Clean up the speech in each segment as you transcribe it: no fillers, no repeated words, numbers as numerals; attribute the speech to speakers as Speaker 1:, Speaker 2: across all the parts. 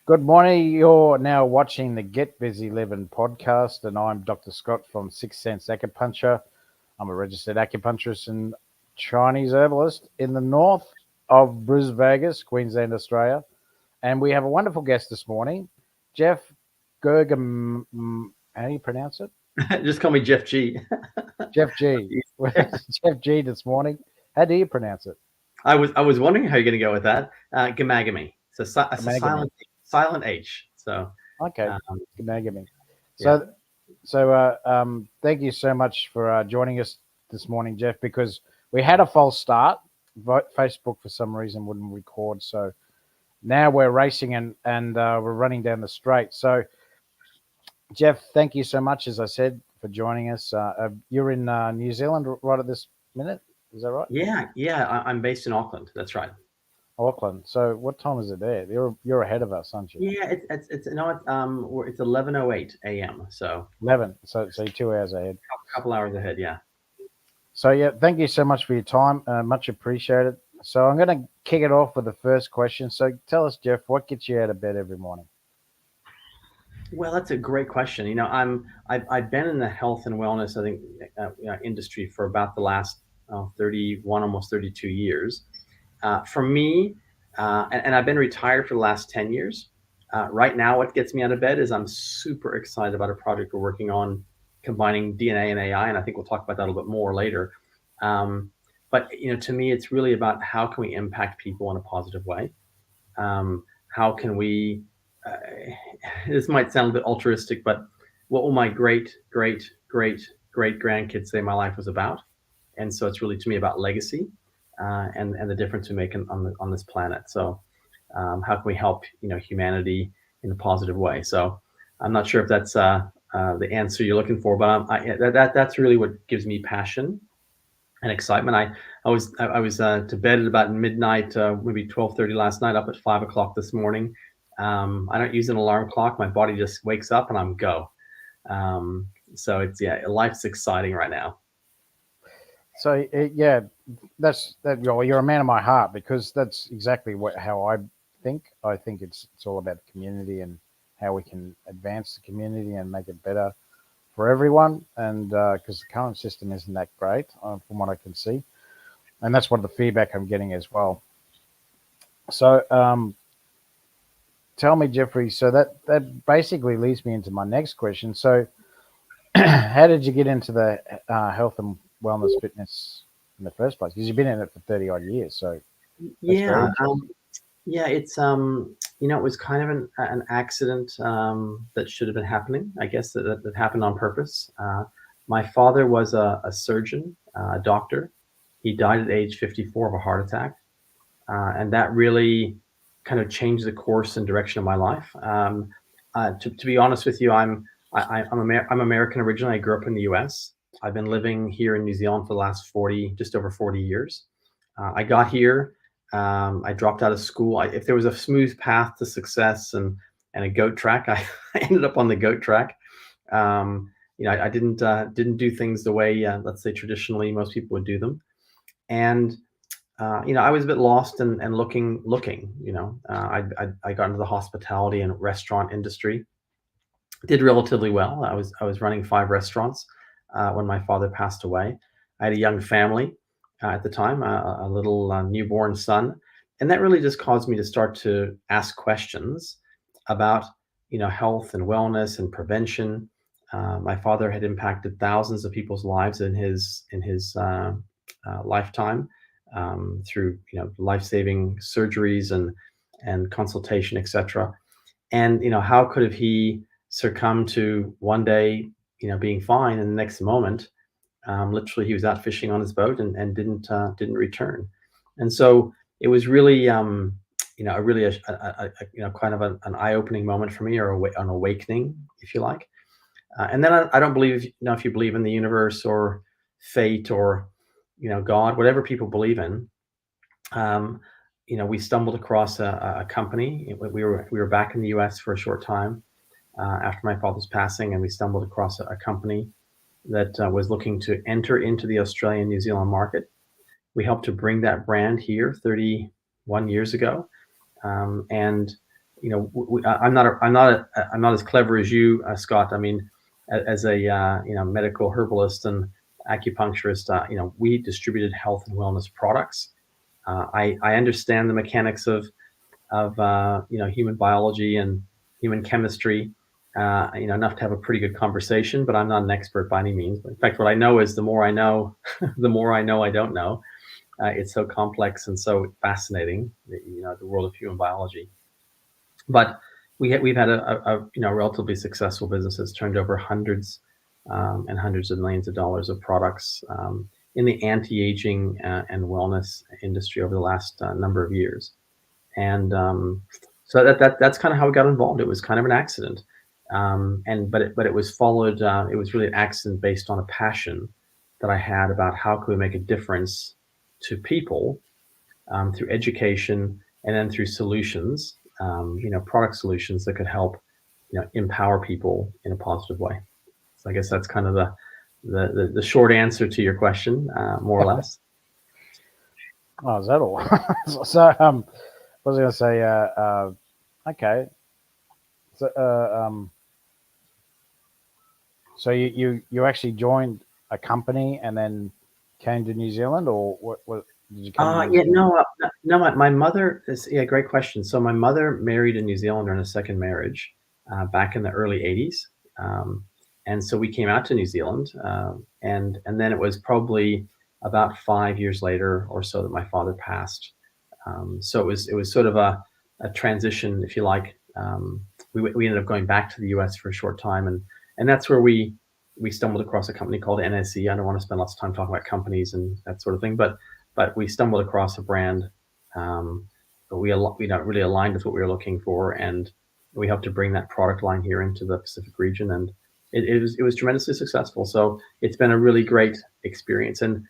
Speaker 1: Good morning. You're now watching the Get Busy Livin Podcast, and I'm Dr. Scott from Sixth Sense Acupuncture. I'm a registered acupuncturist and Chinese herbalist in the north of Brisbane, Vegas, Queensland, Australia. And we have a wonderful guest this morning, Jeff Ghaemaghamy. How do you pronounce it?
Speaker 2: Just call me Jeff G.
Speaker 1: Jeff G. Jeff G this morning. How do you pronounce it?
Speaker 2: I was wondering how you're going to go with that. Ghaemaghamy. So it's a silent H. So
Speaker 1: okay, Ghaemaghamy. So thank you so much for joining us this morning, Jeff, because we had a false start. Facebook, for some reason, wouldn't record. So now we're racing and we're running down the straight. So, Jeff, thank you so much, as I said, for joining us. You're in New Zealand right at this minute. Is that right?
Speaker 2: Yeah. I'm based in Auckland. That's right.
Speaker 1: Auckland. So what time is it there? You're ahead of us, aren't you?
Speaker 2: Yeah, it's 11:08 a.m. So
Speaker 1: 11. So you're 2 hours ahead.
Speaker 2: A couple hours ahead, yeah.
Speaker 1: So yeah, thank you so much for your time. Much appreciated. So I'm going to kick it off with the first question. So tell us, Jeff, what gets you out of bed every morning?
Speaker 2: Well, that's a great question. You know, I've been in the health and wellness, I think, industry for about the last 31, almost 32 years. For me, and I've been retired for the last 10 years. Right now, what gets me out of bed is I'm super excited about a project we're working on combining DNA and AI, and I think we'll talk about that a little bit more later. But to me, it's really about how can we impact people in a positive way? How can we? This might sound a bit altruistic, but what will my great grandkids say my life was about? And so it's really, to me, about legacy. And the difference we make on this planet. So how can we help humanity in a positive way? So I'm not sure if that's the answer you're looking for, but that's really what gives me passion and excitement. I was to bed at about midnight, maybe 12:30 last night, up at 5 o'clock this morning. I don't use an alarm clock. My body just wakes up and I'm go. So life's exciting right now.
Speaker 1: So that's that. You're a man of my heart, because that's exactly how I think. I think it's all about community and how we can advance the community and make it better for everyone. And because the current system isn't that great, from what I can see, and that's what the feedback I'm getting as well. So tell me, Jeffrey. So that basically leads me into my next question. So how did you get into the health and wellness fitness in the first place? Because you've been in it for 30 odd years. So
Speaker 2: it's it was kind of an accident that should have been happening. I guess that happened on purpose. My father was a surgeon, a doctor. He died at age 54 of a heart attack, and that really kind of changed the course and direction of my life. To be honest with you, I'm American originally. I grew up in the U.S. I've been living here in New Zealand for the last just over 40 years. I got here. I dropped out of school. If there was a smooth path to success and a goat track, I ended up on the goat track. I didn't do things the way, let's say, traditionally most people would do them. And I was a bit lost and looking. I got into the hospitality and restaurant industry. Did relatively well. I was running 5 restaurants when my father passed away. I had a young family at the time, a little newborn son, and that really just caused me to start to ask questions about health and wellness and prevention. My father had impacted thousands of people's lives in his lifetime through life-saving surgeries and consultation, etc. And how could have he succumb to one day being fine, and the next moment literally he was out fishing on his boat and didn't return. And so it was really kind of an eye-opening moment for me, or an awakening, if you like. And then I don't believe, if you believe in the universe or fate or God, whatever people believe in. We stumbled across a company. We were back in the U.S. for a short time after my father's passing, and we stumbled across a company that was looking to enter into the Australian, New Zealand market. We helped to bring that brand here 31 years ago, and I'm not as clever as you, Scott. I mean, as a medical herbalist and acupuncturist, we distributed health and wellness products. I understand the mechanics of human biology and human chemistry, enough to have a pretty good conversation, but I'm not an expert by any means. In fact, what I know is the more I know, the more I know I don't know. It's so complex and so fascinating, the world of human biology. But we've had a relatively successful business that's turned over hundreds and hundreds of millions of dollars of products in the anti-aging and wellness industry over the last number of years. And so that's kind of how we got involved. It was kind of an accident, but it was followed. It was really an accident based on a passion that I had about how could we make a difference to people through education and then through solutions, product solutions that could help, empower people in a positive way. So I guess that's kind of the short answer to your question, more or less.
Speaker 1: Oh, is that all? So, what was I going to say? Okay. So, so you actually joined a company and then came to New Zealand, or what did you come to New Zealand?
Speaker 2: No. My mother is great question. So my mother married a New Zealander in a second marriage back in the early '80s, and so we came out to New Zealand, and then it was probably about 5 years later or so that my father passed. So it was sort of a transition, if you like. We ended up going back to the U.S. for a short time, and that's where we stumbled across a company called NSE. I don't want to spend lots of time talking about companies and that sort of thing, but we stumbled across a brand that we really aligned with what we were looking for, and we helped to bring that product line here into the Pacific region, and it was tremendously successful. So it's been a really great experience, and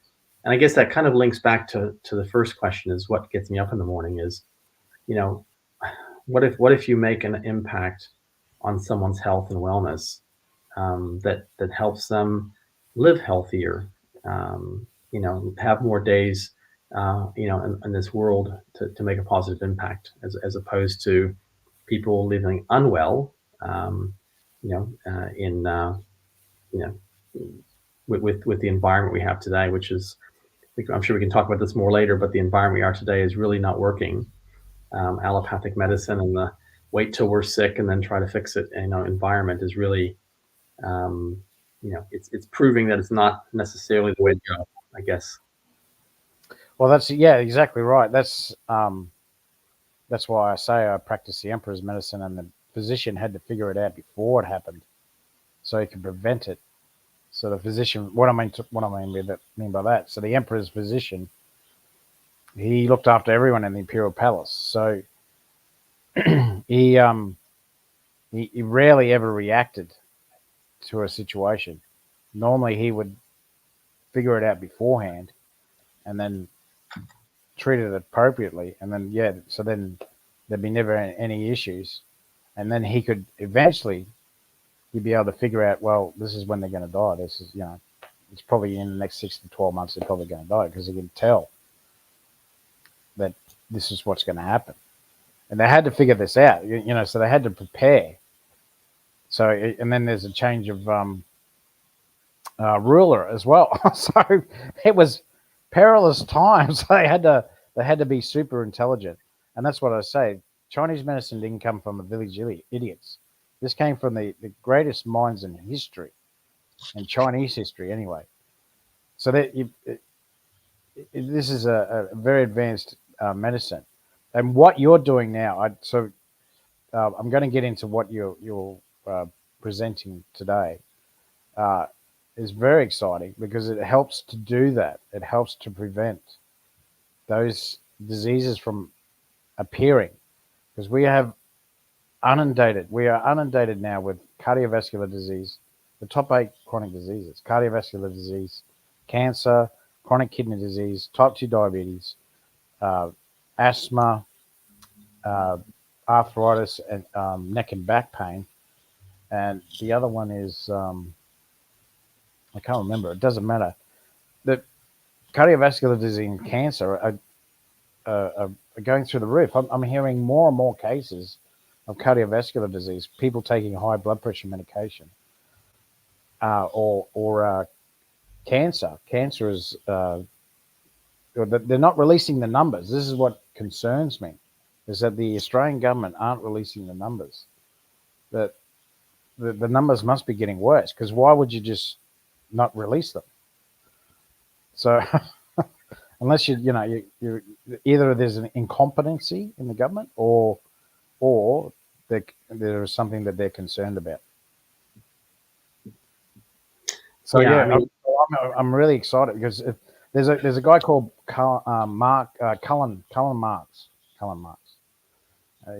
Speaker 2: I guess that kind of links back to the first question: is what gets me up in the morning? Is what if you make an impact on someone's health and wellness that helps them live healthier, have more days, in this world to make a positive impact, as opposed to people living unwell, with the environment we have today, which is, I'm sure we can talk about this more later, but the environment we are today is really not working. Allopathic medicine and the wait till we're sick and then try to fix it, environment is really, it's proving that it's not necessarily the way to go, I guess.
Speaker 1: Well, exactly right. That's why I say I practice the emperor's medicine, and the physician had to figure it out before it happened, so he could prevent it. So the physician, what I mean by that. So the emperor's physician, he looked after everyone in the imperial palace. So he rarely ever reacted to a situation. Normally he would figure it out beforehand, and then treat it appropriately, and then so then there'd be never any issues, and then he could eventually he'd be able to figure out, well, this is when they're going to die. This is it's probably in the next 6 to 12 months they're probably going to die, because he can tell that this is what's going to happen, and they had to figure this out. So they had to prepare. So and then there's a change of ruler as well. So it was perilous times. They had to be super intelligent, and that's what I say. Chinese medicine didn't come from a village idiots. This came from the greatest minds in history, in Chinese history anyway. So that this is a very advanced medicine, and what you're doing now. I'm going to get into what you're presenting today. Is very exciting, because it helps to do that. It helps to prevent those diseases from appearing, because we are inundated now with cardiovascular disease, the top 8 chronic diseases: cardiovascular disease, cancer, chronic kidney disease, type 2 diabetes, asthma, arthritis, and neck and back pain. And the other one is, I can't remember. It doesn't matter. The cardiovascular disease and cancer are going through the roof. I'm hearing more and more cases of cardiovascular disease, people taking high blood pressure medication, or cancer. Cancer is they're not releasing the numbers. This is what concerns me, is that the Australian government aren't releasing the numbers. That the numbers must be getting worse, because why would you just not release them? So unless you either there's an incompetency in the government, or there is something that they're concerned about. So
Speaker 2: Yeah,
Speaker 1: yeah,
Speaker 2: I mean,
Speaker 1: I'm really excited, because there's a guy called Cullen Marx.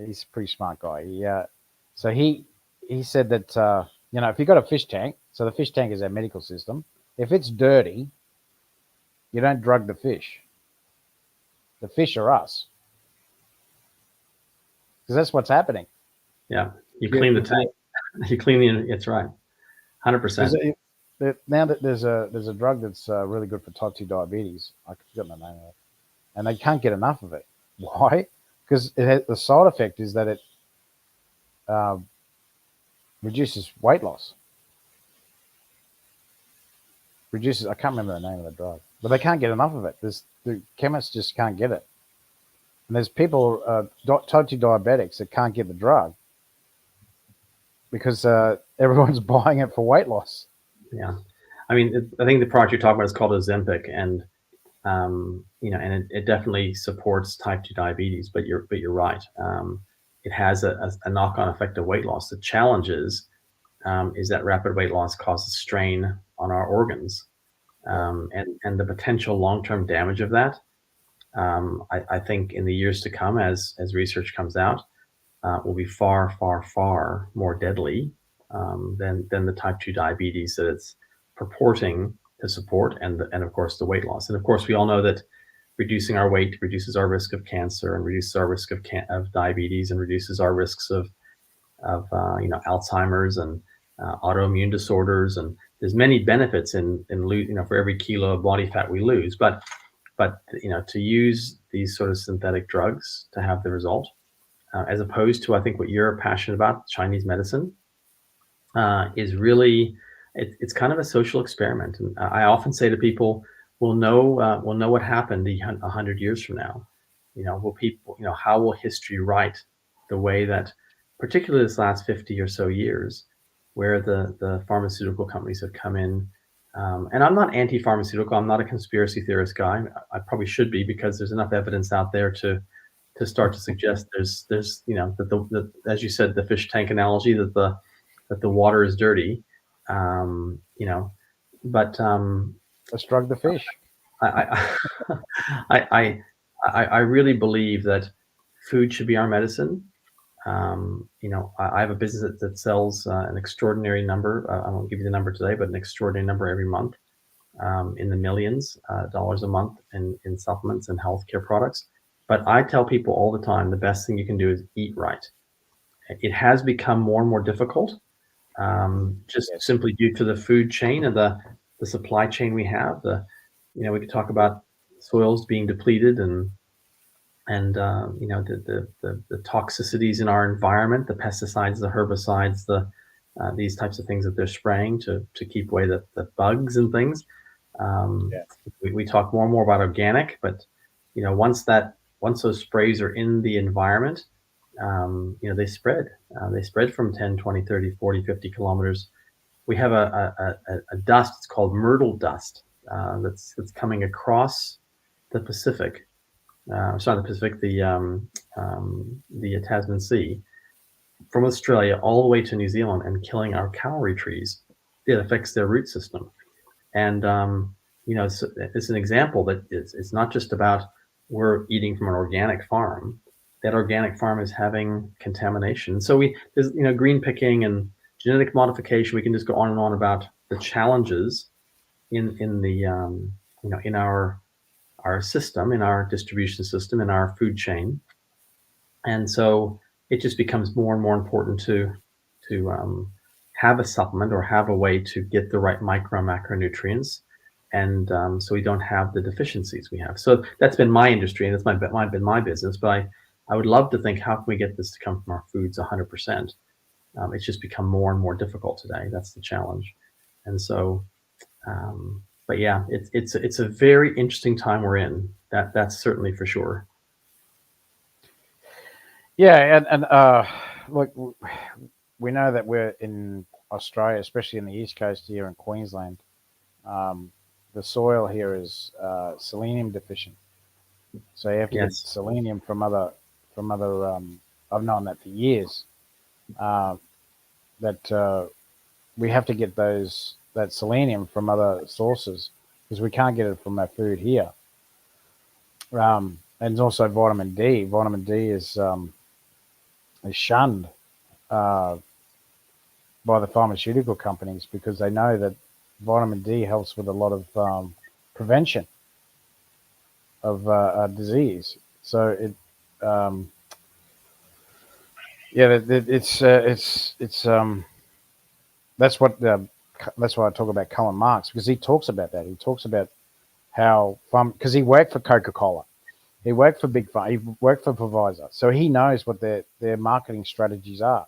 Speaker 1: He's a pretty smart guy. So he said that if you've got a fish tank, so the fish tank is our medical system. If it's dirty, you don't drug the fish. The fish are us, because that's what's happening.
Speaker 2: yeah, you clean the tank. You clean the. It's right, 100%.
Speaker 1: Now that there's a drug that's really good for type 2 diabetes. I forgot the name of it, and they can't get enough of it. Why? Because the side effect is that it reduces weight loss. Reduces. I can't remember the name of the drug, but they can't get enough of it. The chemists just can't get it, and there's people type 2 diabetics that can't get the drug because everyone's buying it for weight loss.
Speaker 2: Yeah, I mean, I think the product you're talking about is called Ozempic, and and it definitely supports type 2 diabetes. But you're right. It has a knock-on effect of weight loss. The challenge is that rapid weight loss causes strain on our organs, and the potential long-term damage of that. I think in the years to come, as research comes out, will be far, far, far more deadly than the type 2 diabetes that it's purporting to support, and of course the weight loss. And of course we all know that reducing our weight reduces our risk of cancer, and reduces our risk of diabetes, and reduces our risks of Alzheimer's and autoimmune disorders. And there's many benefits in for every kilo of body fat we lose. But to use these sort of synthetic drugs to have the result, as opposed to, I think, what you're passionate about, Chinese medicine, is really, it's kind of a social experiment. And I often say to people, we'll know what happened 100 years from now. Will people, how will history write the way that, particularly this last 50 or so years, where the pharmaceutical companies have come in. And I'm not anti-pharmaceutical. I'm not a conspiracy theorist guy. I probably should be, because there's enough evidence out there to start to suggest there's that as you said, the fish tank analogy, that the water is dirty. But
Speaker 1: let's drug the fish.
Speaker 2: I really believe that food should be our medicine. I have a business that sells an extraordinary number. I won't give you the number today, but an extraordinary number every month, in the millions dollars a month in supplements and healthcare products. But I tell people all the time, the best thing you can do is eat right. It has become more and more difficult, simply due to the food chain and the supply chain we have. We could talk about soils being depleted, and the toxicities in our environment, the pesticides, the herbicides, these types of things that they're spraying to keep away the bugs and things. We talk more and more about organic, but once those sprays are in the environment, they spread. They spread from 10, 20, 30, 40, 50 kilometers. We have a dust, it's called myrtle dust, that's coming across the Pacific. The Pacific, the Tasman Sea, from Australia all the way to New Zealand, and killing our kauri trees. It affects their root system. And it's an example that it's not just about we're eating from an organic farm. That organic farm is having contamination. So there's green picking and genetic modification. We can just go on and on about the challenges in our system, in our distribution system, in our food chain. And so it just becomes more and more important to have a supplement, or have a way to get the right micro and macronutrients, and so we don't have the deficiencies we have. So that's been my industry, and that's been my business. But I would love to think, how can we get this to come from our foods 100%? It's just become more and more difficult today. That's the challenge. And so, but yeah, it's a very interesting time we're in. That's certainly for sure.
Speaker 1: Yeah, and look, we know that we're in Australia, especially in the east coast here in Queensland. Um, the soil here is selenium deficient, so you have to get
Speaker 2: Yes,
Speaker 1: selenium from other. I've known that for years. Uh, that we have to get that selenium from other sources because we can't get it from our food here. And also vitamin D. Vitamin D is shunned uh, by the pharmaceutical companies because they know that vitamin D helps with a lot of prevention of disease. So um, yeah, it's that's what that's why I talk about Cullen Marks because he talks about that. He talks about how because he worked for Coca-Cola, he worked for Big Pharma, he worked for Pfizer, so he knows what their marketing strategies are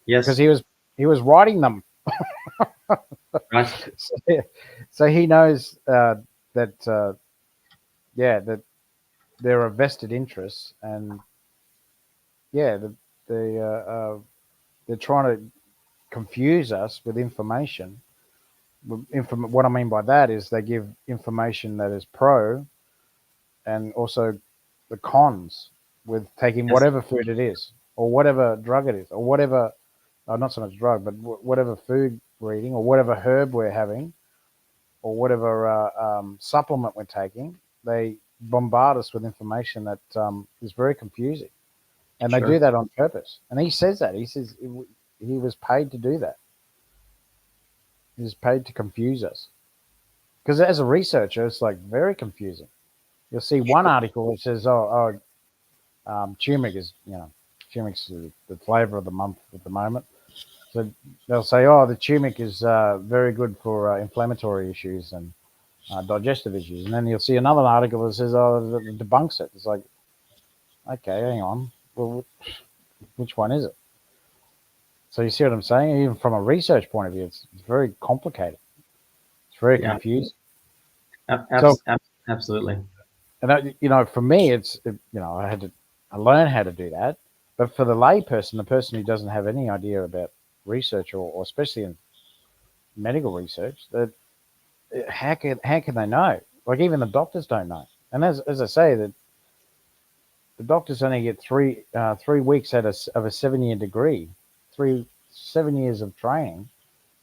Speaker 1: because
Speaker 2: yes,
Speaker 1: he was writing them.
Speaker 2: right,
Speaker 1: so, so he knows that yeah, that there are vested interests, and yeah, they're trying to confuse us with information. What I mean by that is they give information that is pro, and also the cons with taking
Speaker 2: yes,
Speaker 1: whatever food it is, or whatever drug it is, or whatever, not so much drug, but whatever food we're eating, or whatever herb we're having, or whatever supplement we're taking. They bombard us with information that is very confusing, and they do
Speaker 2: sure,
Speaker 1: that on purpose. And he says that he was paid to do that. He was paid to confuse us because as a researcher, it's like very confusing. You'll see one
Speaker 2: sure,
Speaker 1: article that says, "Oh, turmeric is turmeric's the flavor of the month at the moment." So they'll say, "Oh, the turmeric is very good for inflammatory issues and digestive issues," and then you'll see another article that says, "Oh, that debunks it." It's like, okay, hang on, well, which one is it? So you see what I'm saying? Even from a research point of view, it's very complicated. It's very
Speaker 2: yeah,
Speaker 1: confusing. So,
Speaker 2: absolutely,
Speaker 1: and for me, I learn how to do that. But for the layperson, the person who doesn't have any idea about research, or especially in medical research, that how can they know? Like even the doctors don't know. And as I say, that the doctors only get 3 weeks of a 7 year degree, 7 years of training.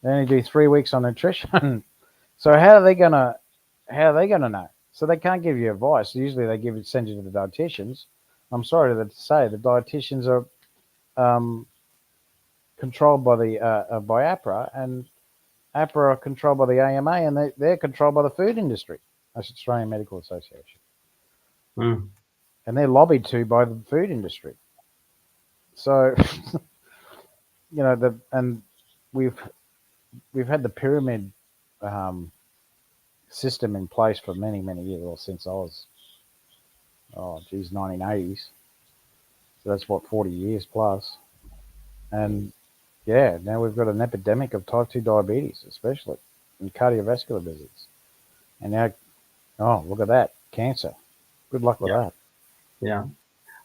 Speaker 1: They only do 3 weeks on nutrition. So how are they gonna know? So they can't give you advice. Usually they send you to the dietitians. I'm sorry to say the dietitians are um, controlled by the by APRA, and APRA are controlled by the AMA, and they're controlled by the food industry. That's Australian Medical Association,
Speaker 2: mm,
Speaker 1: and they're lobbied to by the food industry. So and we've we've had the pyramid um, system in place for many years, or since I was 1980s. So that's what 40 years plus, and yeah, now we've got an epidemic of type 2 diabetes, especially in cardiovascular disease, and now look at that, cancer. Good luck with
Speaker 2: yeah,
Speaker 1: that.
Speaker 2: yeah.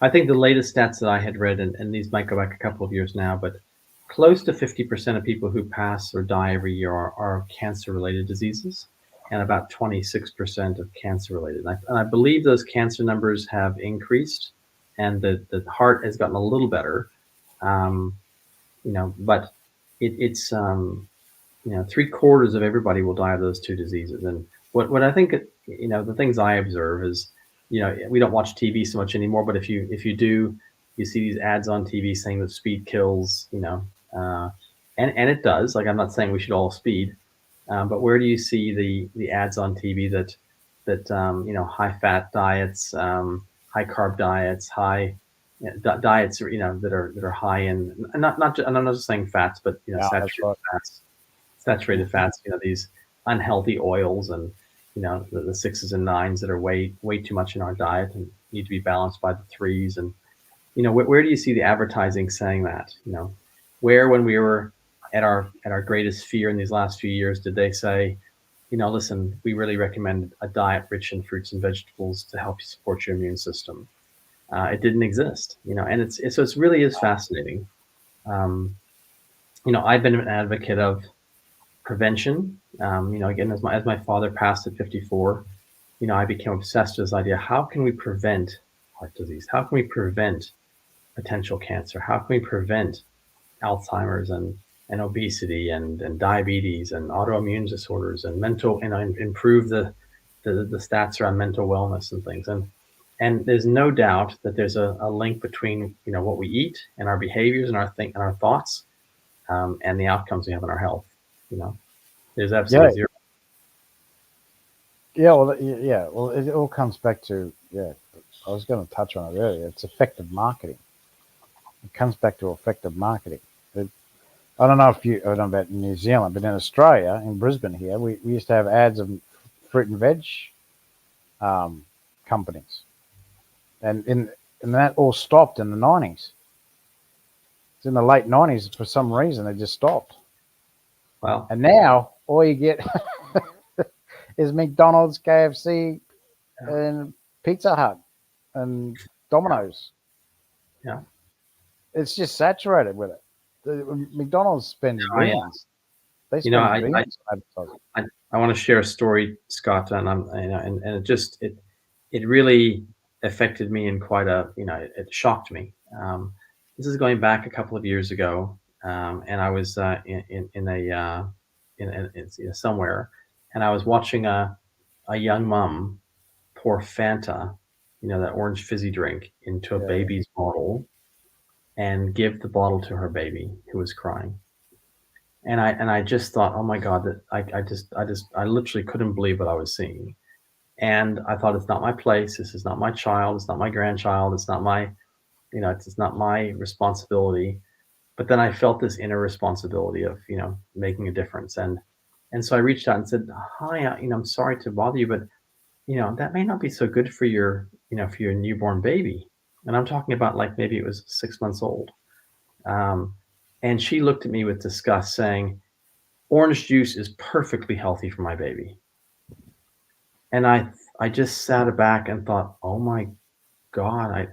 Speaker 2: I think the latest stats that I had read, and these might go back a couple of years now, but close to 50% of people who pass or die every year are cancer-related diseases, and about 26% of cancer-related. And I believe those cancer numbers have increased, and the heart has gotten a little better. Um, but it's 3/4 of everybody will die of those two diseases. And what I think, the things I observe is, we don't watch TV so much anymore, but if you do, you see these ads on TV saying that speed kills, uh, and it does. Like, I'm not saying we should all speed, but where do you see the ads on TV that high fat diets, high carb diets, high diets, that are high in, and I'm not just saying fats, but
Speaker 1: Yeah, that's
Speaker 2: saturated
Speaker 1: right.
Speaker 2: fats, these unhealthy oils, and the sixes and nines that are way too much in our diet and need to be balanced by the threes. And where do you see the advertising saying that? Where, when we were at our greatest fear in these last few years, did they say, listen, we really recommend a diet rich in fruits and vegetables to help you support your immune system? It didn't exist, and it really is fascinating. I've been an advocate of prevention. Again, as my father passed at 54, I became obsessed with this idea: how can we prevent heart disease? How can we prevent potential cancer? How can we prevent Alzheimer's and obesity and diabetes and autoimmune disorders and mental, improve the stats around mental wellness and things? And there's no doubt that there's a link between what we eat and our behaviors and our thoughts, and the outcomes we have in our health. There's absolutely zero.
Speaker 1: Yeah, well, it all comes back to, I was going to touch on it earlier. It's effective marketing. It comes back to effective marketing. I don't know if I don't know about New Zealand, but in Australia, in Brisbane here, we used to have ads of fruit and veg companies, and that all stopped in the 90s. It's in the late 90s. For some reason, they just stopped.
Speaker 2: Wow.
Speaker 1: And now all you get is McDonald's, KFC, and Pizza Hut, and Domino's.
Speaker 2: Yeah.
Speaker 1: It's just saturated with it. McDonald's spends billions. They spend billions on advertising.
Speaker 2: I want to share a story, Scott, and it really affected me in quite it shocked me. This is going back a couple of years ago, and I was somewhere, and I was watching a young mom pour Fanta, that orange fizzy drink, into a baby's bottle, and give the bottle to her baby who was crying. And I just thought, oh my God, that I literally couldn't believe what I was seeing. And I thought, it's not my place. This is not my child. It's not my grandchild. It's not my, it's not my responsibility. But then I felt this inner responsibility of, making a difference. And so I reached out and said, hi, I'm sorry to bother you, but, that may not be so good for your, for your newborn baby. And I'm talking about, like, maybe it was 6 months old. And she looked at me with disgust, saying, orange juice is perfectly healthy for my baby. And I just sat back and thought, oh my God,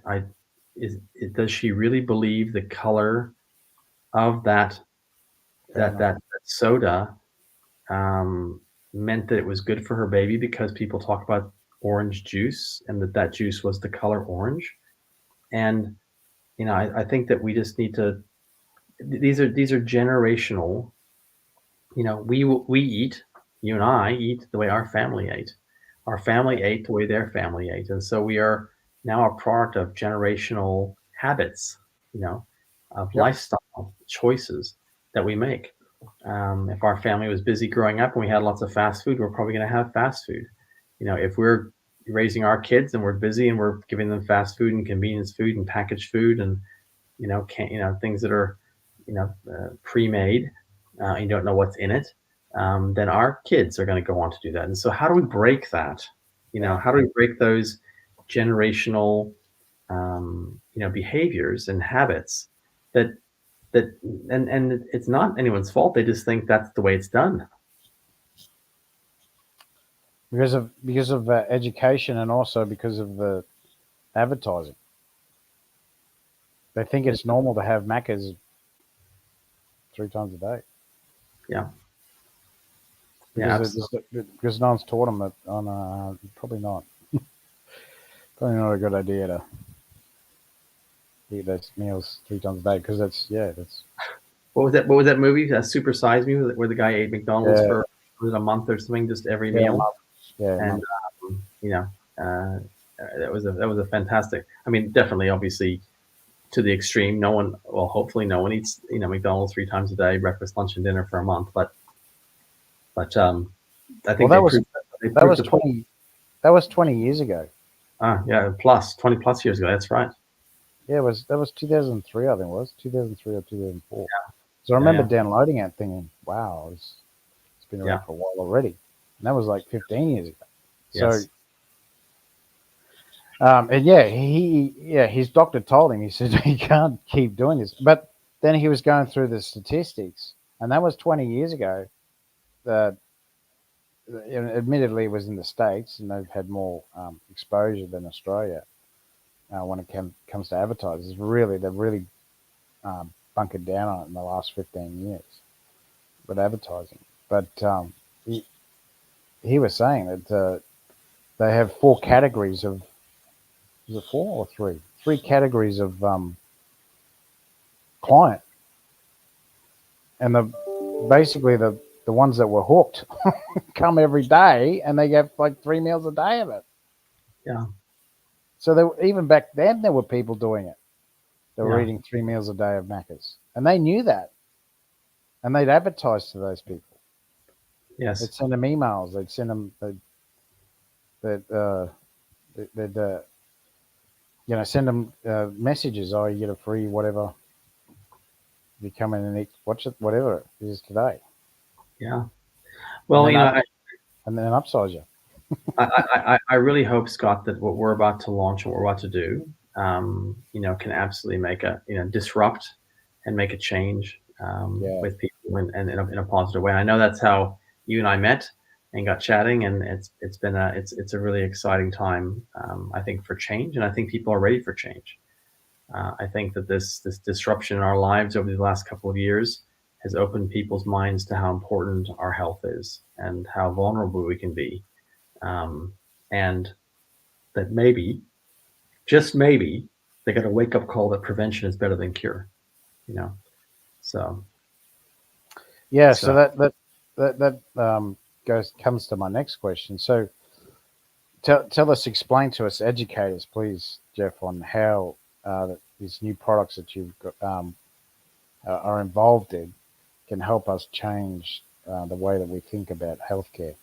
Speaker 2: does she really believe the color of that soda meant that it was good for her baby because people talk about orange juice and that juice was the color orange? And I think that we just need to. These are generational. We eat. You and I eat the way our family ate. Our family ate the way their family ate, and so we are now a product of generational habits. Of lifestyle choices that we make. If our family was busy growing up and we had lots of fast food, we're probably going to have fast food. If we're raising our kids and we're busy and we're giving them fast food and convenience food and packaged food and things that are pre-made, you don't know what's in it, then our kids are going to go on to do that. And so how do we break that? How do we break those generational behaviors and habits that and it's not anyone's fault. They just think that's the way it's done.
Speaker 1: Because of education, and also because of the advertising. They think it's normal to have Maccas 3 times a day.
Speaker 2: Yeah.
Speaker 1: Because no one's taught them that. Probably not. Probably not a good idea to eat those meals 3 times a day, because that's.
Speaker 2: What was that movie? That Super Size Me, where the guy ate McDonald's for a month or something, just every meal. And that was a fantastic. I mean, definitely, obviously, to the extreme. Hopefully, no one eats McDonald's 3 times a day, breakfast, lunch, and dinner for a month. But I think that
Speaker 1: was 20. That was 20 years ago.
Speaker 2: 20 plus years ago. That's right.
Speaker 1: Yeah, that was 2003. I think it was 2003 or 2004. Yeah. So I remember downloading it, thinking, "Wow, it's been around for a while already." And that was like 15 years ago.
Speaker 2: Yes.
Speaker 1: And his doctor told him, he said, he can't keep doing this. But then he was going through the statistics, and that was 20 years ago. That admittedly it was in the States, and they've had more exposure than Australia when it comes to advertisers. They've really bunkered down on it in the last 15 years with advertising. But he was saying that they have four categories of, is it four or three? Three categories of client, and basically the ones that were hooked come every day, and they get like 3 meals a day of it.
Speaker 2: Yeah.
Speaker 1: So even back then there were people doing it. They were
Speaker 2: Yeah.
Speaker 1: eating 3 meals a day of Macca's, and they knew that, and they'd advertise to those people.
Speaker 2: Yes.
Speaker 1: They'd send them emails. They'd send them send them messages. Oh, you get a free whatever. If you come in and eat, watch it, whatever it is today.
Speaker 2: Yeah. Well,
Speaker 1: and then upsize you.
Speaker 2: I really hope, Scott, that what we're about to launch, what we're about to do, can absolutely make disrupt and make a change with people and in a positive way. I know that's how you and I met and got chatting, and it's been a really exciting time, I think, for change, and I think people are ready for change. I think that this disruption in our lives over the last couple of years has opened people's minds to how important our health is and how vulnerable we can be. And that maybe, just maybe, they got a wake up call that prevention is better than cure. So
Speaker 1: that comes to my next question. So explain to us, educate us, please, Jeff, on how these new products that you've got, are involved in can help us change the way that we think about healthcare.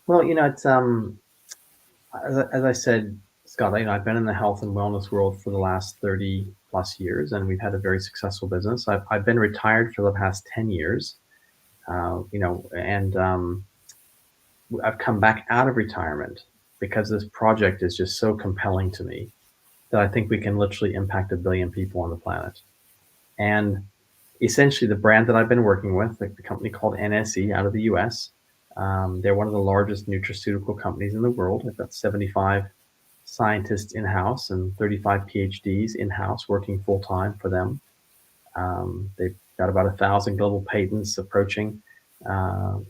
Speaker 2: Well, it's as I said, Scott, I've been in the health and wellness world for the last 30 plus years, and we've had a very successful business. I've been retired for the past 10 years, and I've come back out of retirement because this project is just so compelling to me that I think we can literally impact 1 billion people on the planet. And essentially the brand that I've been working with, like the company called NSE out of the US, they're one of the largest nutraceutical companies in the world. They've got 75 scientists in-house and 35 PhDs in-house working full-time for them. They've got about 1,000 global patents approaching, and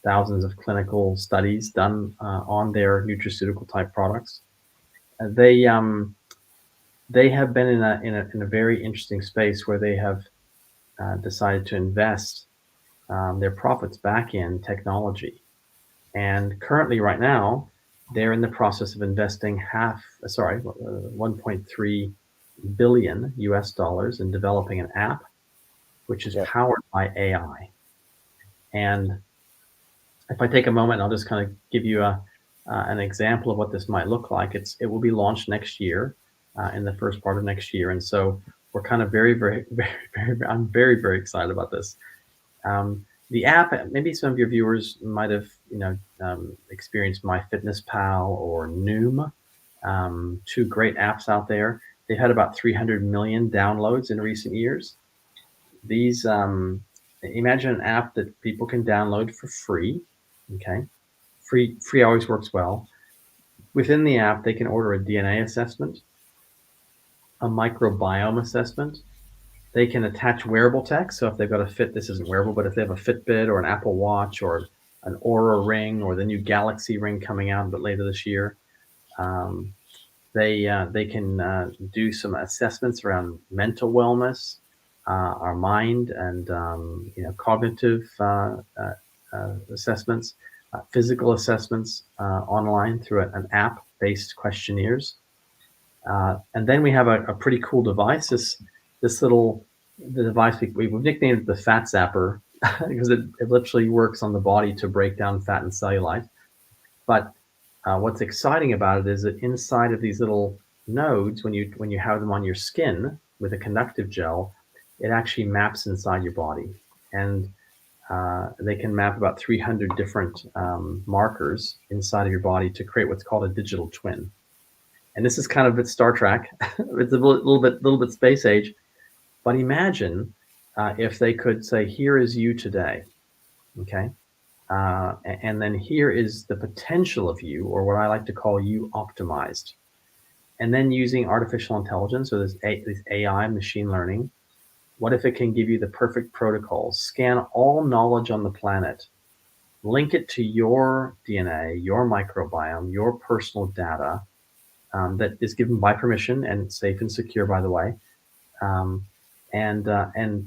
Speaker 2: thousands of clinical studies done on their nutraceutical type products. They have been in a very interesting space where they have decided to invest their profits back in technology. And currently, right now, they're in the process of investing 1.3 billion US dollars in developing an app, which is powered by AI. And if I take a moment, I'll just kind of give you an example of what this might look like. It will be launched next year, in the first part of next year. And so we're kind of very, very, very, very, I'm very, very excited about this. The app, maybe some of your viewers might have, experienced MyFitnessPal or Noom, two great apps out there. They've had about 300 million downloads in recent years. These, imagine an app that people can download for free. Okay, free always works well. Within the app, they can order a DNA assessment, a microbiome assessment. They can attach wearable tech. So if they've got this isn't wearable, but if they have a Fitbit or an Apple Watch or an Oura Ring or the new Galaxy Ring coming out a bit later this year, they can do some assessments around mental wellness, our mind, and cognitive assessments, physical assessments online through an app-based questionnaires. And then we have a pretty cool device. The device we've nicknamed it the Fat Zapper because it literally works on the body to break down fat and cellulite. But what's exciting about it is that inside of these little nodes, when you have them on your skin with a conductive gel, it actually maps inside your body. And They can map about 300 different markers inside of your body to create what's called a digital twin. And this is kind of a bit Star Trek. It's a little bit space age. But imagine if they could say, "Here is you today," okay, and then here is the potential of you, or what I like to call you optimized. And then using artificial intelligence or this AI, machine learning, what if it can give you the perfect protocols, scan all knowledge on the planet, link it to your DNA, your microbiome, your personal data that is given by permission and safe and secure, by the way, um, and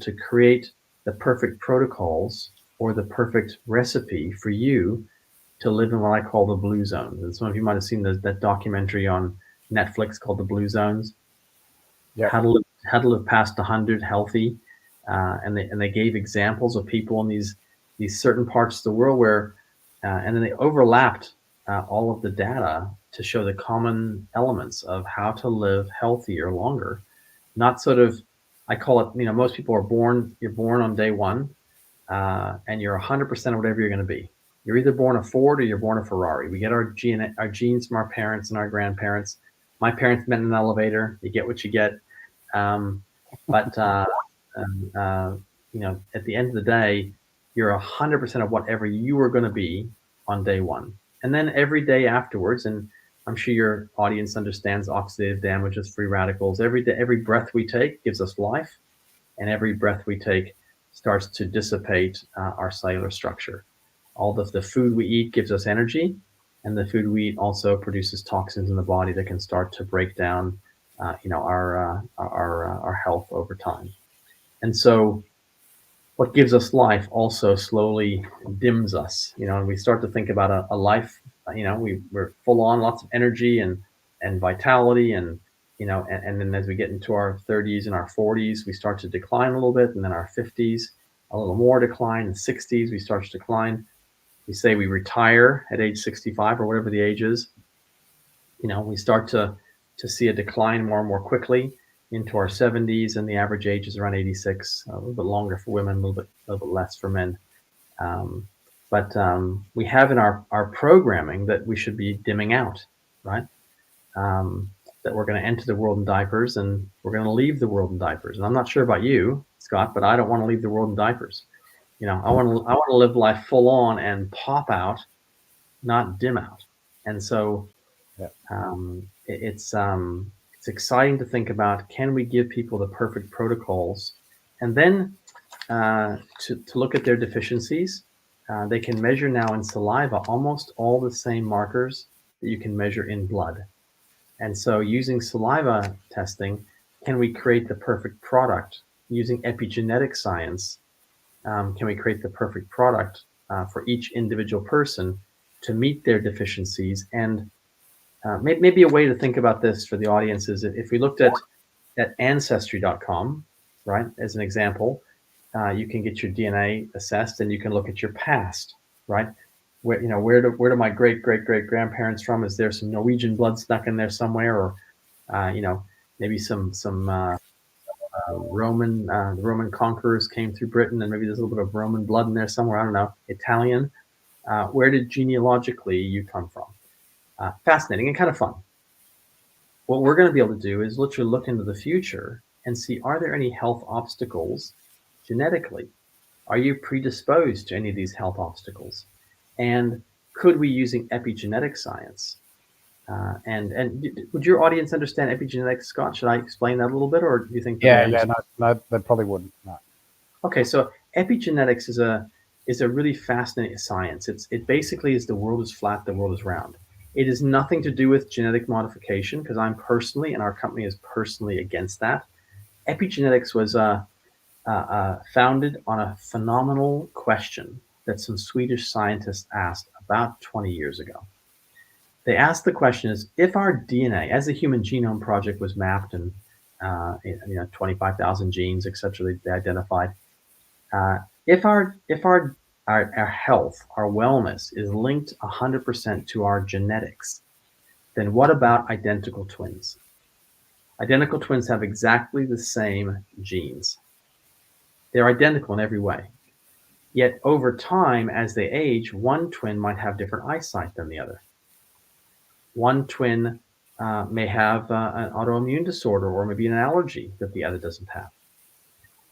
Speaker 2: to create the perfect protocols or the perfect recipe for you to live in what I call the blue zones. And some of you might have seen that documentary on Netflix called The Blue Zones.
Speaker 1: Yeah.
Speaker 2: How to live past 100 healthy, and they gave examples of people in these certain parts of the world where, and then they overlapped all of the data to show the common elements of how to live healthier longer. Not sort of, I call it, most people are born. You're born on day one, and you're 100% of whatever you're going to be. You're either born a Ford or you're born a Ferrari. We get our genes from our parents and our grandparents. My parents met in an elevator. You get what you get. But at the end of the day, you're 100% of whatever you were going to be on day one. And then every day afterwards, and I'm sure your audience understands oxidative damage with free radicals. Every day, every breath we take gives us life, and every breath we take starts to dissipate our cellular structure. All the food we eat gives us energy, and the food we eat also produces toxins in the body that can start to break down our health over time. And so what gives us life also slowly dims us, and we start to think about a life, we're full on, lots of energy and vitality, and then as we get into our 30s and our 40s, we start to decline a little bit, and then our 50s, a little more decline, and 60s, we start to decline. We say we retire at age 65 or whatever the age is, we start to see a decline more and more quickly into our 70s, and the average age is around 86, a little bit longer for women, a little bit less for men. But we have in our programming that we should be dimming out, right? That we're going to enter the world in diapers, and we're going to leave the world in diapers. And I'm not sure about you, Scott, but I don't want to leave the world in diapers. I want to live life full on and pop out, not dim out. And so it's exciting to think about, can we give people the perfect protocols, and then to look at their deficiencies. They can measure now in saliva almost all the same markers that you can measure in blood. And so using saliva testing, can we create the perfect product? Using epigenetic science, can we create the perfect product for each individual person to meet their deficiencies? And maybe a way to think about this for the audience is if we looked at ancestry.com, right, as an example, you can get your DNA assessed, and you can look at your past, right? Where do my great grandparents from? Is there some Norwegian blood stuck in there somewhere, or maybe some Roman conquerors came through Britain, and maybe there's a little bit of Roman blood in there somewhere. I don't know. Italian. Where did genealogically you come from? Fascinating and kind of fun. What we're going to be able to do is literally look into the future and see, are there any health obstacles genetically? Are you predisposed to any of these health obstacles? And could we, using epigenetic science, and would your audience understand epigenetics, Scott? Should I explain that a little bit, or do you think?
Speaker 1: No, they probably wouldn't. No.
Speaker 2: Okay, so epigenetics is a really fascinating science. It basically is, the world is flat, the world is round. It is nothing to do with genetic modification, because I'm personally, and our company is personally, against that. Epigenetics was founded on a phenomenal question that some Swedish scientists asked about 20 years ago. They asked the question is, if our DNA, as the Human Genome Project was mapped, and 25,000 genes, etc., they identified, if our health, our wellness is linked 100% to our genetics, then what about identical twins? Identical twins have exactly the same genes. They're identical in every way. Yet over time, as they age, one twin might have different eyesight than the other. One twin may have an autoimmune disorder or maybe an allergy that the other doesn't have.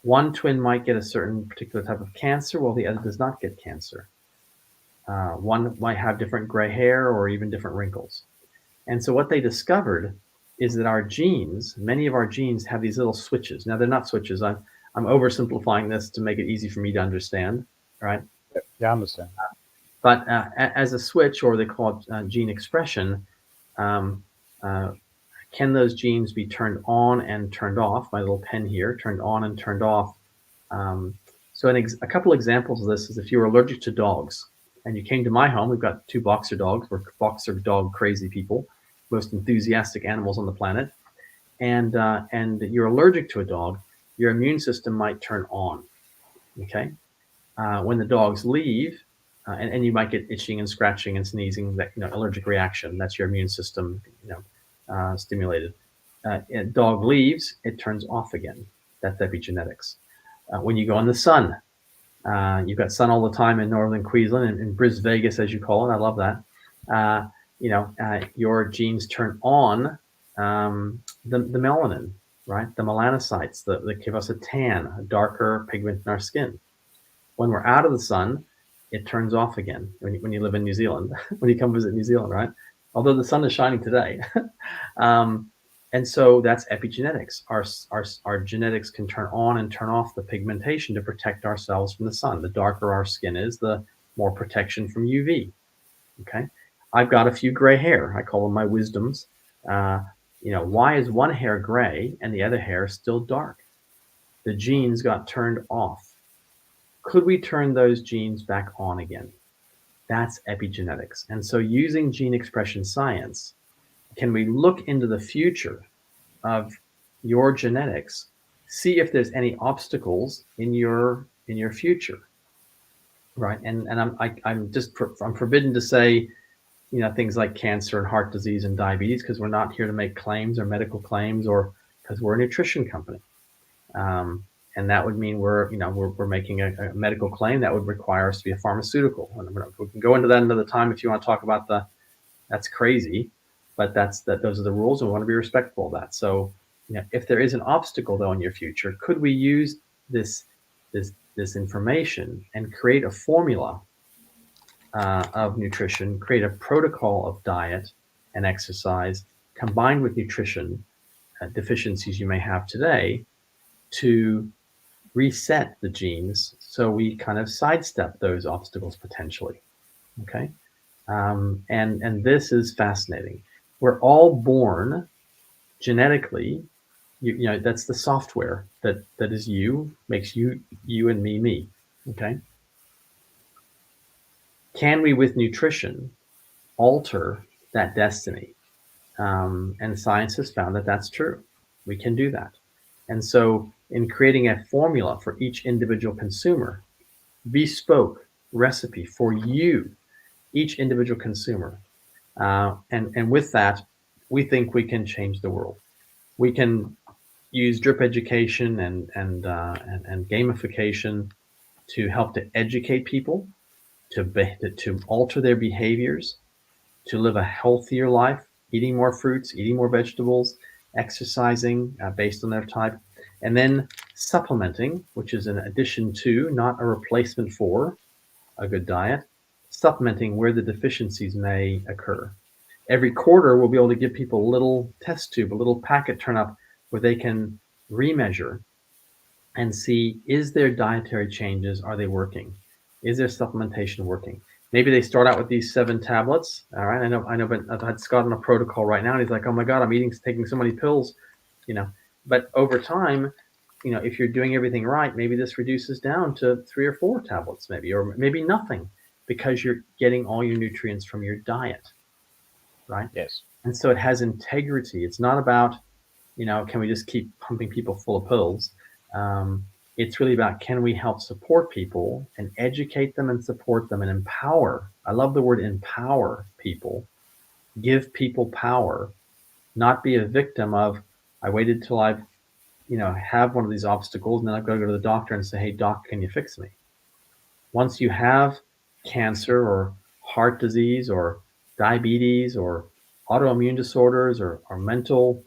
Speaker 2: One twin might get a certain particular type of cancer while the other does not get cancer. One might have different gray hair or even different wrinkles. And so what they discovered is that our genes, many of our genes have these little switches. Now, they're not switches. I'm oversimplifying this to make it easy for me to understand, right?
Speaker 1: Yeah, I understand.
Speaker 2: But as a switch, or they call it gene expression, um, uh, can those genes be turned on and turned off? My little pen here, turned on and turned off. So a couple examples of this is if you were allergic to dogs and you came to my home, we've got 2 boxer dogs. We're boxer dog crazy people, most enthusiastic animals on the planet. And you're allergic to a dog, your immune system might turn on. Okay. When the dogs leave, and you might get itching and scratching and sneezing, that allergic reaction. That's your immune system, stimulated. Dog leaves, it turns off again. That's epigenetics. When you go in the sun, you've got sun all the time in northern Queensland, in Bris Vegas, as you call it. I love that. Your genes turn on the melanin, right? The melanocytes that give us a tan, a darker pigment in our skin. When we're out of the sun, it turns off again when you live in New Zealand, when you come visit New Zealand, right? Although the sun is shining today. And so that's epigenetics. Our genetics can turn on and turn off the pigmentation to protect ourselves from the sun. The darker our skin is, the more protection from UV. Okay. I've got a few gray hair. I call them my wisdoms. Why is one hair gray and the other hair still dark? The genes got turned off. Could we turn those genes back on again? That's epigenetics. And so using gene expression science, can we look into the future of your genetics, see if there's any obstacles in your future, right? And I'm forbidden to say, things like cancer and heart disease and diabetes, because we're not here to make claims or medical claims, or because we're a nutrition company. And that would mean we're making a medical claim that would require us to be a pharmaceutical. And we can go into that another time if you want to talk about that's crazy, but those are the rules, and we want to be respectful of that. So, if there is an obstacle though in your future, could we use this information and create a formula of nutrition, create a protocol of diet and exercise combined with nutrition deficiencies you may have today to reset the genes so we kind of sidestep those obstacles potentially. Okay. And this is fascinating. We're all born genetically, that's the software that is makes you and me. Okay. Can we, with nutrition, alter that destiny? And science has found that that's true. We can do that. And so in creating a formula for each individual consumer, bespoke recipe for you, each individual consumer, and with that, we think we can change the world. We can use drip education and gamification to help to educate people, to alter their behaviors, to live a healthier life, eating more fruits, eating more vegetables, exercising based on their type, and then supplementing, which is an addition to, not a replacement for, a good diet, supplementing where the deficiencies may occur. Every quarter, we'll be able to give people a little test tube, a little packet turn up where they can remeasure and see, is their dietary changes, are they working? Is their supplementation working? Maybe they start out with these 7 tablets. All right, I know, but I've had Scott on a protocol right now, and he's like, "Oh my God, I'm taking so many pills," But over time, if you're doing everything right, maybe this reduces down to 3 or 4 tablets, maybe, or maybe nothing, because you're getting all your nutrients from your diet, right?
Speaker 1: Yes.
Speaker 2: And so it has integrity. It's not about, can we just keep pumping people full of pills? It's really about, can we help support people and educate them and support them and empower? I love the word empower people, give people power, not be a victim of, I waited till I've, have one of these obstacles, and then I've got to go to the doctor and say, "Hey, doc, can you fix me?" Once you have cancer or heart disease or diabetes or autoimmune disorders or mental,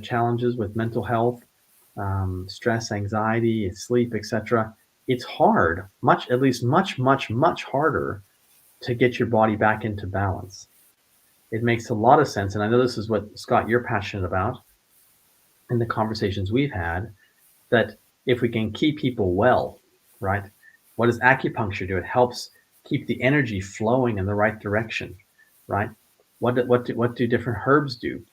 Speaker 2: challenges with mental health, stress, anxiety, sleep, etc., it's hard, at least much harder to get your body back into balance. It makes a lot of sense, and I know this is what, Scott, you're passionate about in the conversations we've had, that if we can keep people well, right? What does acupuncture do? It helps keep the energy flowing in the right direction, right? What do different herbs do?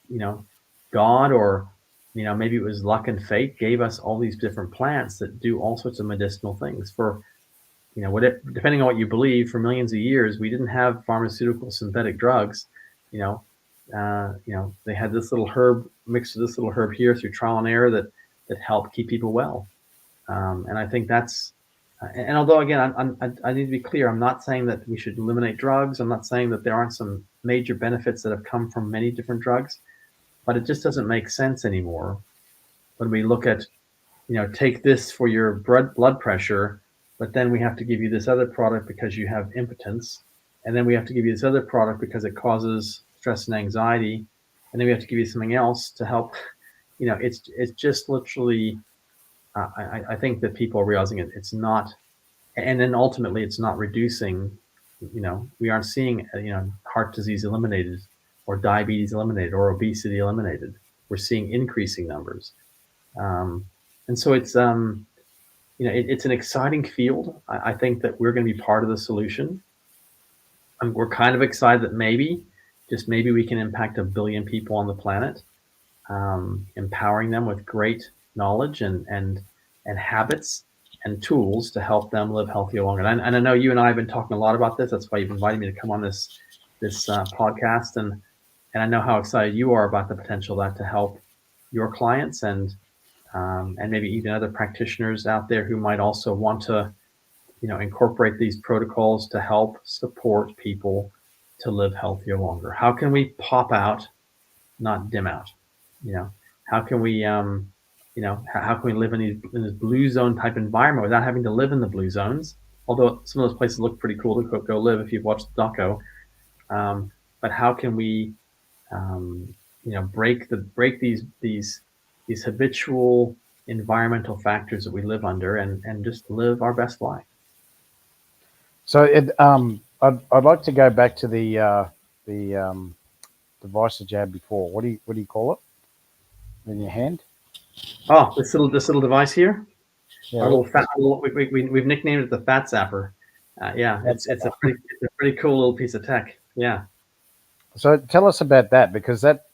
Speaker 2: God, or maybe it was luck and fate, gave us all these different plants that do all sorts of medicinal things. For depending on what you believe, for millions of years we didn't have pharmaceutical synthetic drugs. They had this little herb mixed with this little herb here through trial and error that helped keep people well. And I think that's, and although again, I need to be clear, I'm not saying that we should eliminate drugs. I'm not saying that there aren't some major benefits that have come from many different drugs, but it just doesn't make sense anymore when we look at, take this for your blood pressure, but then we have to give you this other product because you have impotence. And then we have to give you this other product because it causes stress and anxiety. And then we have to give you something else to help. It's just literally, I think that people are realizing it's not, and then ultimately it's not reducing, we aren't seeing, heart disease eliminated or diabetes eliminated or obesity eliminated. We're seeing increasing numbers. And so it's, it's an exciting field. I think that we're going to be part of the solution. We're kind of excited that just maybe we can impact 1 billion people on the planet, empowering them with great knowledge and habits and tools to help them live healthier longer. And I know you and I have been talking a lot about this. That's why you've invited me to come on this podcast. And I know how excited you are about the potential of that to help your clients and maybe even other practitioners out there who might also want to, incorporate these protocols to help support people to live healthier longer. How can we pop out, not dim out? How can we, how can we live in this blue zone type environment without having to live in the blue zones? Although some of those places look pretty cool to go live if you've watched the doco. But how can we, break these habitual environmental factors that we live under and just live our best life?
Speaker 1: So I'd like to go back to the device that you had before. What do you call it in your hand?
Speaker 2: Oh, this little device here.
Speaker 1: Yeah,
Speaker 2: Our little fat. We've nicknamed it the Fat Zapper. Yeah, it's a pretty cool little piece of tech. Yeah.
Speaker 1: So tell us about that, because that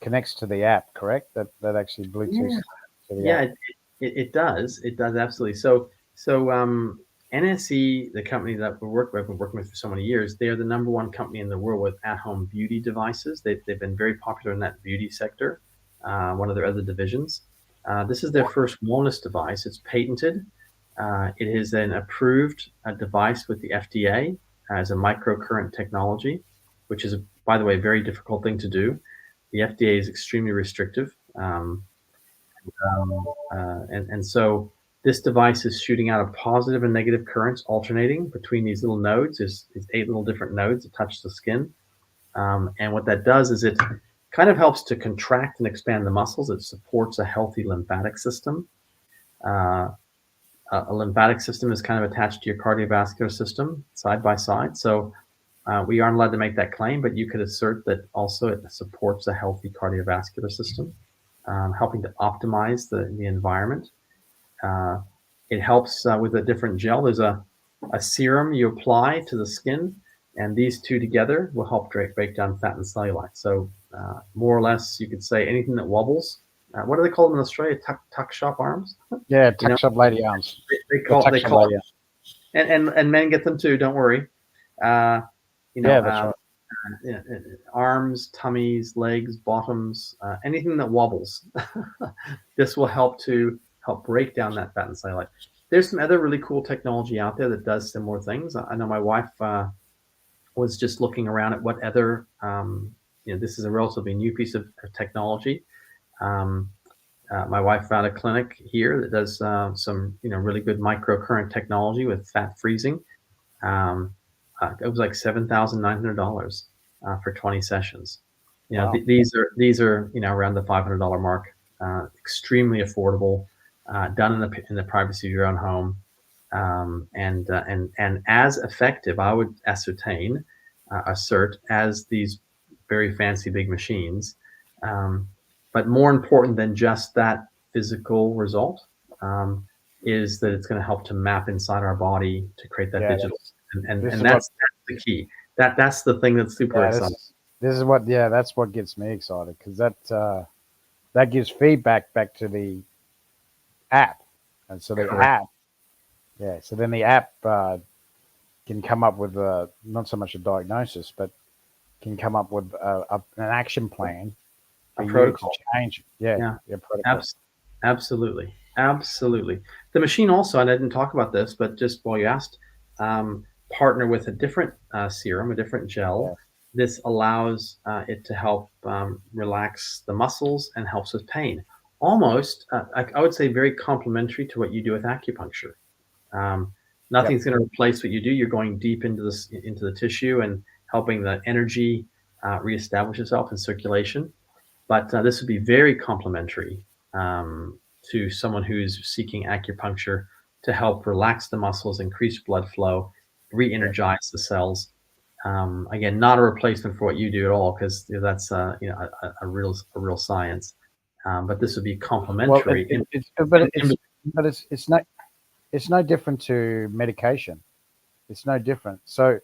Speaker 1: connects to the app, correct? That actually Bluetooth to the app.
Speaker 2: It does. It does, absolutely. So NSE, the company that we've been working with for so many years, they are the number one company in the world with at-home beauty devices. They've been very popular in that beauty sector, one of their other divisions. This is their first wellness device. It's patented. It is an approved device with the FDA as a microcurrent technology, which is, by the way, a very difficult thing to do. The FDA is extremely restrictive. And so this device is shooting out a positive and negative currents alternating between these little nodes. There's 8 little different nodes that touch the skin. And what that does is it kind of helps to contract and expand the muscles. It supports a healthy lymphatic system. A lymphatic system is kind of attached to your cardiovascular system side by side. So we aren't allowed to make that claim, but you could assert that also it supports a healthy cardiovascular system, helping to optimize the environment. It helps with a different gel. There's a serum you apply to the skin, and these two together will help break down fat and cellulite. So more or less, you could say anything that wobbles. What do they call them in Australia? Tuck shop arms?
Speaker 1: Yeah, tuck shop lady arms.
Speaker 2: They call it, and men get them too. Don't worry.
Speaker 1: Yeah, that's right.
Speaker 2: Arms, tummies, legs, bottoms, anything that wobbles. This will help break down that fat and cellulite. There's some other really cool technology out there that does similar things. I know my wife was just looking around at what other, this is a relatively new piece of technology. My wife found a clinic here that does some, really good microcurrent technology with fat freezing. Um, it was like $7,900 for 20 sessions.
Speaker 1: Wow.
Speaker 2: These are around the $500 mark. Extremely affordable, done in the privacy of your own home, and as effective, I would assert, as these very fancy big machines. Um, but more important than just that physical result, is that it's going to help to map inside our body to create that
Speaker 1: Yeah.
Speaker 2: digital, and
Speaker 1: This
Speaker 2: and
Speaker 1: is what.
Speaker 2: that's the key. That's the thing that's super
Speaker 1: Yeah.
Speaker 2: exciting.
Speaker 1: This is what. Yeah. That's what gets me excited because that gives feedback back to the app, and so the
Speaker 2: Correct.
Speaker 1: app. Yeah. So then the app can come up with not so much a diagnosis, but can come up with an action plan
Speaker 2: A
Speaker 1: for you to
Speaker 2: protocol.
Speaker 1: change. Yeah.
Speaker 2: Yeah.
Speaker 1: Your protocol.
Speaker 2: Absolutely. Absolutely. The machine also, and I didn't talk about this, but just while you asked, partner with a different serum, a different
Speaker 1: Yeah.
Speaker 2: gel. This allows it to help relax the muscles and helps with pain. Almost, I would say, very complementary to what you do with acupuncture. Um,
Speaker 1: Yep.
Speaker 2: Nothing's going to replace what you do. You're going deep into the tissue and helping the energy reestablish itself in circulation. But this would be very complementary to someone who's seeking acupuncture to help relax the muscles, increase blood flow,
Speaker 1: Yeah.
Speaker 2: re-energize the cells. Again, not a replacement for what you do at all, because that's a real science. But this would be
Speaker 1: Well,
Speaker 2: complementary.
Speaker 1: it's no different to medication. It's no different. So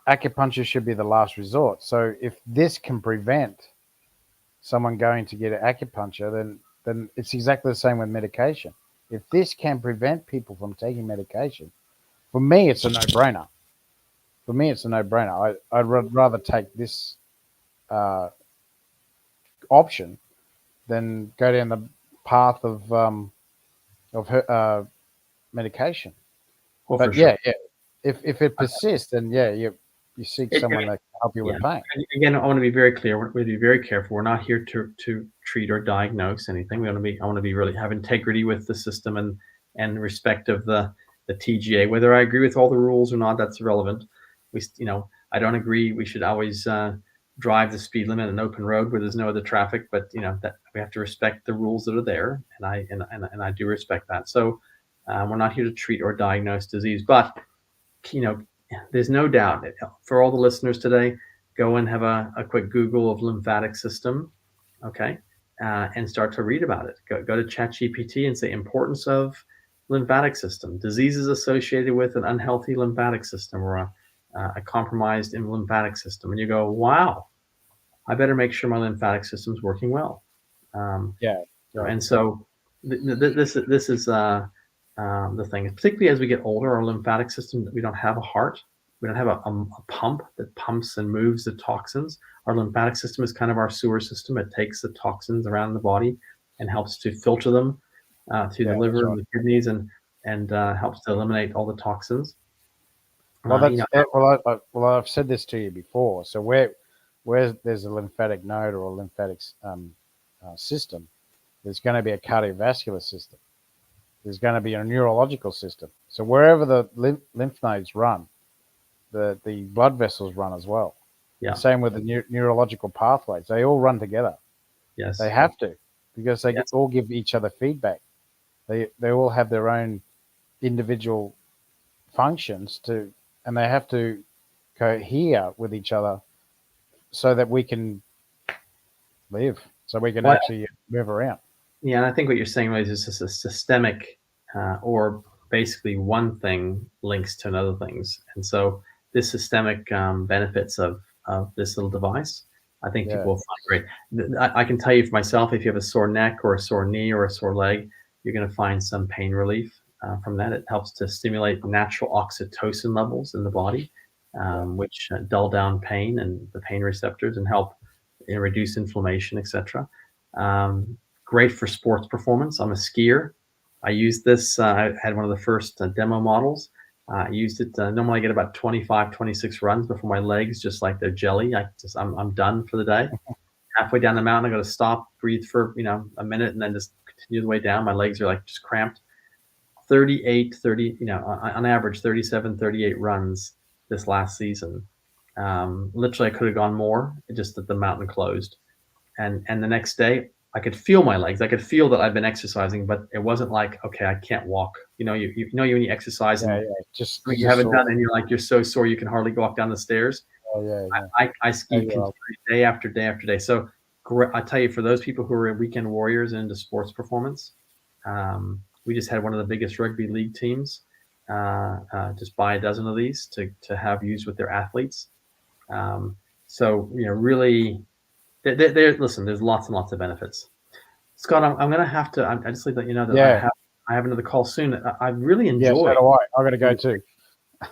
Speaker 1: acupuncture should be the last resort. So if this can prevent someone going to get acupuncture, then it's exactly the same with medication. If this can prevent people from taking medication, for me it's a no-brainer. For me it's a no-brainer. I'd rather take this uh, option than go down the path of her, medication.
Speaker 2: Well, for
Speaker 1: But
Speaker 2: sure.
Speaker 1: yeah. If it persists, then yeah, you seek
Speaker 2: It,
Speaker 1: someone that can help you
Speaker 2: Yeah.
Speaker 1: with pain.
Speaker 2: And again, I want to be very clear. We're going to be very careful. We're not here to treat or diagnose anything. I want to be really have integrity with the system and respect of the TGA. Whether I agree with all the rules or not, that's irrelevant. I don't agree. We should always drive the speed limit on an open road where there's no other traffic. But that we have to respect the rules that are there, and I do respect that. So we're not here to treat or diagnose disease, but you know, there's no doubt for all the listeners today, go and have a quick Google of lymphatic system, okay, and start to read about it. Go to ChatGPT and say importance of lymphatic system, diseases associated with an unhealthy lymphatic system or a compromised lymphatic system, and you go, wow, I better make sure my lymphatic system's working well. Um,
Speaker 1: Yeah, right.
Speaker 2: and so this is the thing, particularly as we get older, our lymphatic system, we don't have a heart. We don't have a pump that pumps and moves the toxins. Our lymphatic system is kind of our sewer system. It takes the toxins around the body and helps to filter them through the
Speaker 1: Yeah, that's
Speaker 2: liver
Speaker 1: right.
Speaker 2: and the kidneys and helps to eliminate all the toxins.
Speaker 1: Well,
Speaker 2: Uh, you
Speaker 1: that's
Speaker 2: know,
Speaker 1: well. I've said this to you before. So where there's a lymphatic node or a lymphatic system, there's going to be a cardiovascular system. There's going to be a neurological system. So wherever the lymph nodes run, the blood vessels run as well. And
Speaker 2: yeah,
Speaker 1: same with the neurological pathways. They all run together. They
Speaker 2: yes,
Speaker 1: have to because they
Speaker 2: yes.
Speaker 1: all give each other feedback. They all have their own individual functions and they have to cohere with each other so that we can live, so we can
Speaker 2: What?
Speaker 1: actually move around.
Speaker 2: Yeah, and I think what you're saying is just a systemic, or basically one thing links to another things, and so this systemic benefits of this little device, I think
Speaker 1: Yeah,
Speaker 2: people will find great. I can tell you for myself, if you have a sore neck or a sore knee or a sore leg, you're going to find some pain relief from that. It helps to stimulate natural oxytocin levels in the body,
Speaker 1: yeah,
Speaker 2: which dull down pain and the pain receptors and help reduce inflammation, etc. Um, Great for sports performance. I'm a skier. I used this. I had one of the first demo models. I used it. Normally, I get about 25, 26 runs before my legs just like they're jelly. I'm done for the day. halfway down the mountain, I got to stop, breathe for, a minute, and then just continue the way down. My legs are like just cramped. 30, on average, 37, 38 runs this last season. Literally, I could have gone more, just that the mountain closed. And the next day, I could feel my legs. I could feel that I've been exercising, but it wasn't like, okay, I can't walk. You when you exercise and you haven't done, and you're like, you're so sore you can hardly walk down the stairs. I ski continually day after day after day. So I tell you, for those people who are weekend warriors into sports performance, we just had one of the biggest rugby league teams just buy a dozen of these to have used with their athletes. So really, listen, there's lots and lots of benefits. Scott, I'm going to have to. I just like to let you know that I have another call soon. I really enjoyed.
Speaker 1: Yeah, so do I. I got to go too.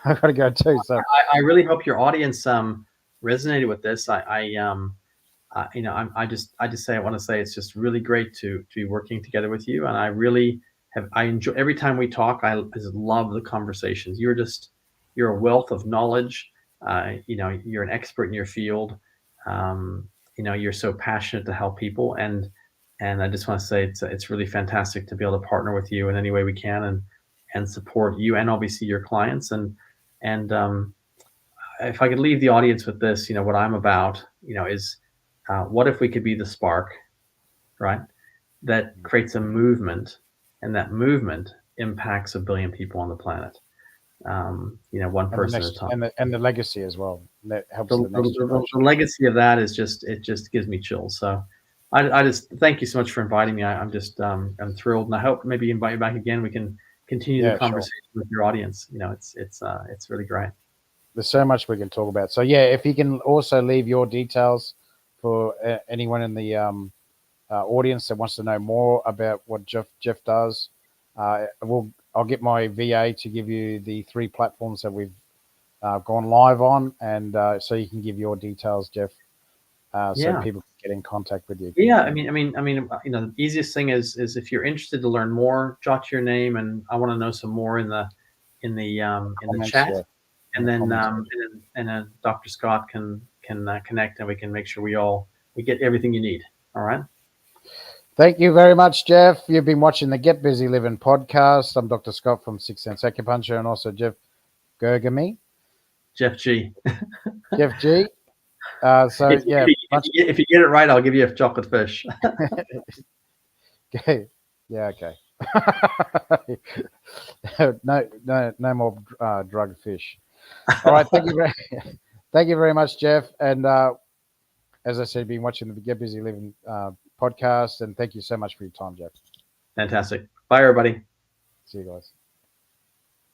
Speaker 1: I got to go too. So
Speaker 2: I really hope your audience resonated with this. I want to say it's just really great to be working together with you, and I enjoy every time we talk. I just love the conversations. You're a wealth of knowledge. You're an expert in your field. You're so passionate to help people, and I just want to say it's really fantastic to be able to partner with you in any way we can and support you and obviously your clients. And if I could leave the audience with this, what I'm about, is what if we could be the spark, right? That creates a movement, and that movement impacts 1 billion people on the planet. One person at a time.
Speaker 1: And the legacy as well. That helps
Speaker 2: the legacy of that is it just gives me chills. So I just thank you so much for inviting me. I'm just I'm thrilled, and I hope maybe invite you back again. We can continue the conversation with your audience. It's really great.
Speaker 1: There's so much we can talk about. So if you can also leave your details for anyone in the audience that wants to know more about what Jeff does, I'll get my VA to give you the 3 platforms that we've gone live on, and so you can give your details, Jeff, so people can get in contact with you.
Speaker 2: Yeah, I mean, the easiest thing is if you're interested to learn more, jot your name, and I want to know some more in the comments, chat, and then Dr. Scott can connect, and we can make sure we get everything you need. All right.
Speaker 1: Thank you very much, Jeff. You've been watching the Get Busy Livin Podcast. I'm Dr. Scott from Sixth Sense Acupuncture, and also Jeff Ghaemaghamy.
Speaker 2: Jeff G.
Speaker 1: Jeff G.
Speaker 2: If you get it right, I'll give you a chocolate fish.
Speaker 1: Okay. Yeah. Okay. No more drug fish. All right. Thank you very much, Jeff. And as I said, you've been watching the Get Busy Livin podcast, and thank you so much for your time, Jeff.
Speaker 2: Fantastic. Bye, everybody.
Speaker 1: See you guys.